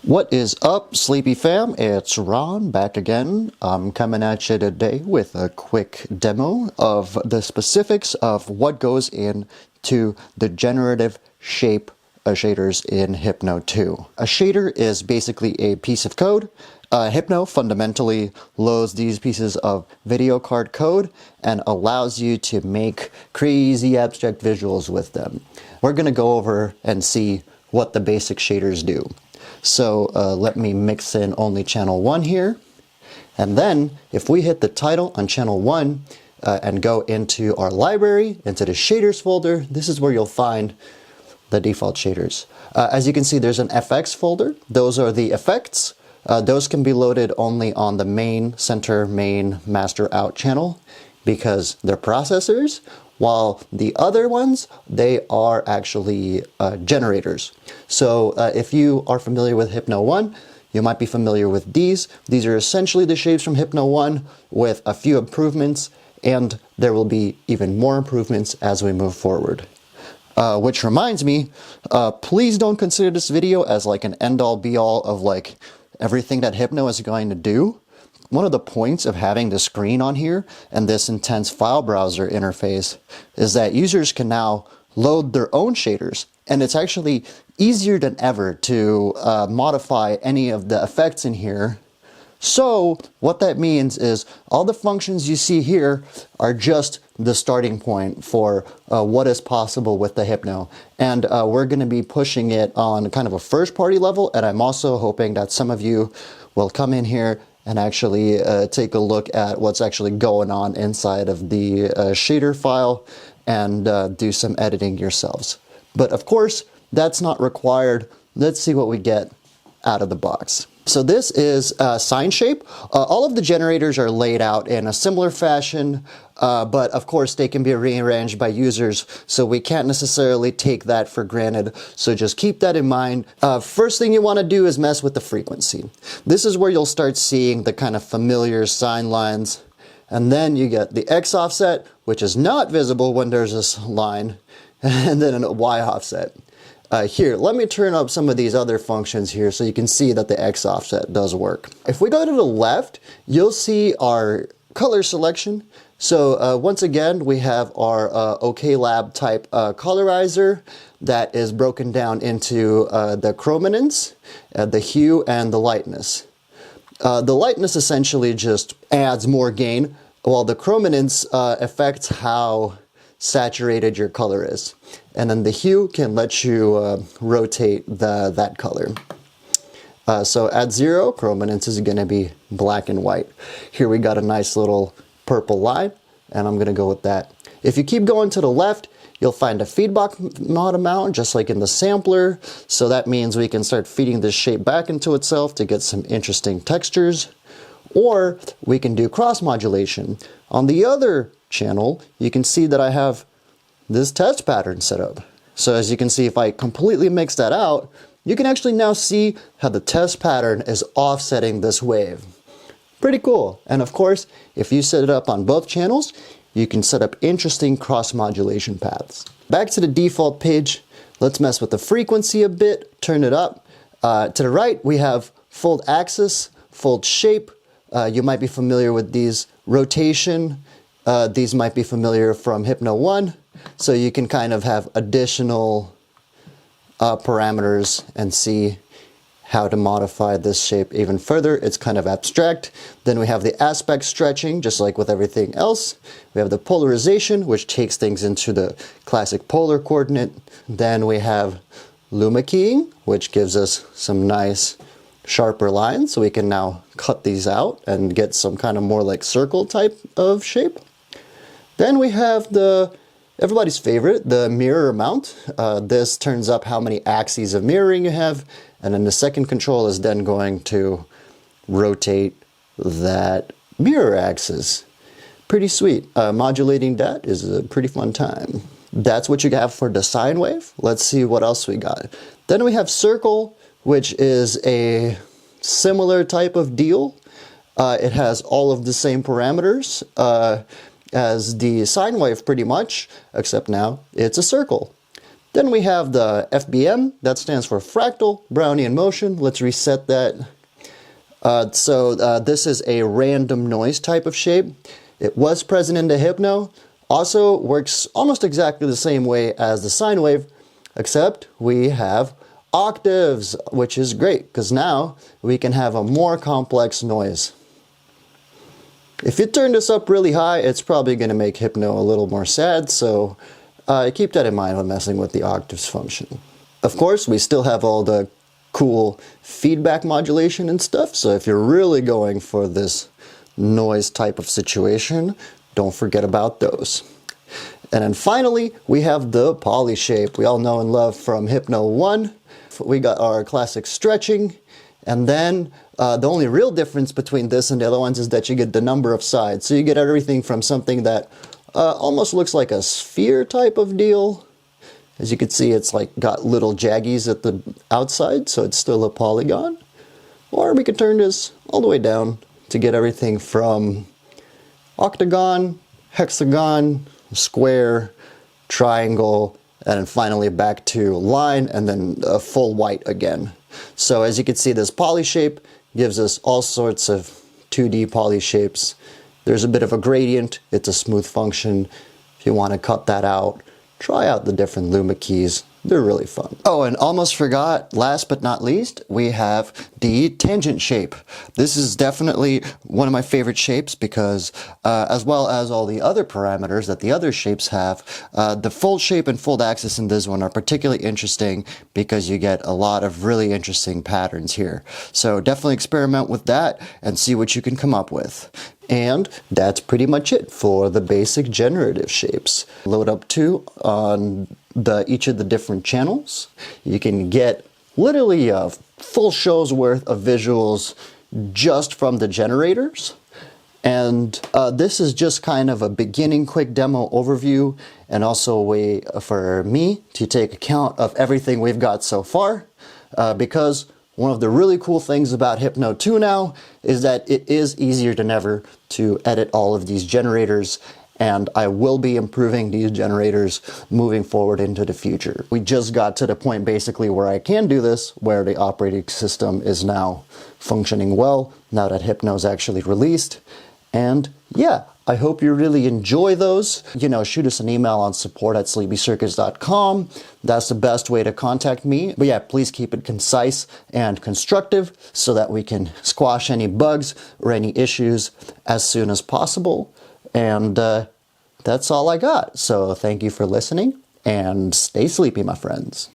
What is up, Sleepy Fam? It's Ron back again. I'm coming at you today with a quick demo of the specifics of what goes into the generative shape shaders in Hypno 2. A shader is basically a piece of code. Hypno fundamentally loads these pieces of video card code and allows you to make crazy abstract visuals with them. We're going to go over and see what the basic shaders do. So let me mix in only channel 1 here. And then if we hit the title on channel 1 and go into our library, into the shaders folder, this is where you'll find the default shaders. As you can see, there's an FX folder. Those are the effects. Those can be loaded only on the main, center, main, master, out channel because they're processors, while the other ones, they are actually generators. So if you are familiar with Hypno 1, you might be familiar with these. These are essentially the shapes from Hypno 1 with a few improvements, and there will be even more improvements as we move forward. Which reminds me, please don't consider this video as like an end-all be-all of like everything that Hypno is going to do. One of the points of having the screen on here and this intense file browser interface is that users can now load their own shaders, and it's actually easier than ever to modify any of the effects in here. So what that means is all the functions you see here are just the starting point for what is possible with the Hypno. And we're going to be pushing it on kind of a first party level, and I'm also hoping that some of you will come in here and actually take a look at what's actually going on inside of the shader file and do some editing yourselves. But of course, that's not required. Let's see what we get out of the box. So this is Sine shape. All of the generators are laid out in a similar fashion, but of course they can be rearranged by users, so we can't necessarily take that for granted. So just keep that in mind. First thing you want to do is mess with the frequency. This is where you'll start seeing the kind of familiar sine lines, and then you get the X offset, which is not visible when there's this line, and then a Y offset. Here, let me turn up some of these other functions here so you can see that the X offset does work. If we go to the left, you'll see our color selection. So once again, we have our OKLab type colorizer that is broken down into the chrominance, the hue, and the lightness. The lightness essentially just adds more gain, while the chrominance affects how saturated your color is. And then the hue can let you rotate that color. So at 0, chrominance is going to be black and white. Here we got a nice little purple line, and I'm going to go with that. If you keep going to the left, you'll find a feedback mod amount, just like in the sampler. So that means we can start feeding this shape back into itself to get some interesting textures. Or we can do cross modulation. On the other channel, you can see that I have this test pattern set up. So as you can see, if I completely mix that out, you can actually now see how the test pattern is offsetting this wave. Pretty cool. And of course, if you set it up on both channels, you can set up interesting cross modulation paths. Back to the default page, let's mess with the frequency a bit, turn it up. To the right, we have fold axis, fold shape. You might be familiar with these. Rotation, these might be familiar from Hypno 1. So you can kind of have additional parameters and see how to modify this shape even further. It's kind of abstract. Then we have the aspect stretching, just like with everything else. We have the polarization, which takes things into the classic polar coordinate. Then we have luma keying, which gives us some nice sharper lines. So we can now cut these out and get some kind of more like circle type of shape. Then we have everybody's favorite, the mirror mount. This turns up how many axes of mirroring you have, and then the second control is then going to rotate that mirror axis. Pretty sweet. Modulating that is a pretty fun time. That's what you have for the sine wave. Let's see what else we got. Then we have circle, which is a similar type of deal. It has all of the same parameters as the sine wave pretty much, except now it's a circle. Then we have the FBM, that stands for Fractal Brownian Motion. Let's reset that. This is a random noise type of shape. It was present in the Hypno. Also works almost exactly the same way as the sine wave, except we have octaves, which is great because now we can have a more complex noise. If you turn this up really high, it's probably going to make Hypno a little more sad, so keep that in mind when messing with the octaves function. Of course, we still have all the cool feedback modulation and stuff, so if you're really going for this noise type of situation, don't forget about those. And then finally, we have the poly shape we all know and love from Hypno 1. We got our classic stretching, and then the only real difference between this and the other ones is that you get the number of sides. So you get everything from something that almost looks like a sphere type of deal. As you can see, it's like got little jaggies at the outside, so it's still a polygon. Or we could turn this all the way down to get everything from octagon, hexagon, square, triangle, and then finally back to line, and then a full white again. So as you can see, this poly shape gives us all sorts of 2D poly shapes. There's a bit of a gradient, it's a smooth function. If you want to cut that out, try out the different Luma keys. They're really fun. Oh, and almost forgot, last but not least, we have the tangent shape. This is definitely one of my favorite shapes because as well as all the other parameters that the other shapes have, the fold shape and fold axis in this one are particularly interesting because you get a lot of really interesting patterns here. So definitely experiment with that and see what you can come up with. And that's pretty much it for the basic generative shapes. Load up 2 on each of the different channels. You can get literally a full show's worth of visuals just from the generators. And this is just kind of a beginning quick demo overview and also a way for me to take account of everything we've got so far because one of the really cool things about Hypno 2 now is that it is easier than ever to edit all of these generators, and I will be improving these generators moving forward into the future. We just got to the point basically where I can do this, where the operating system is now functioning well, now that Hypno is actually released. And yeah, I hope you really enjoy those. You know, shoot us an email on support@sleepycircus.com. That's the best way to contact me. But yeah, please keep it concise and constructive so that we can squash any bugs or any issues as soon as possible. And that's all I got. So thank you for listening and stay sleepy, my friends.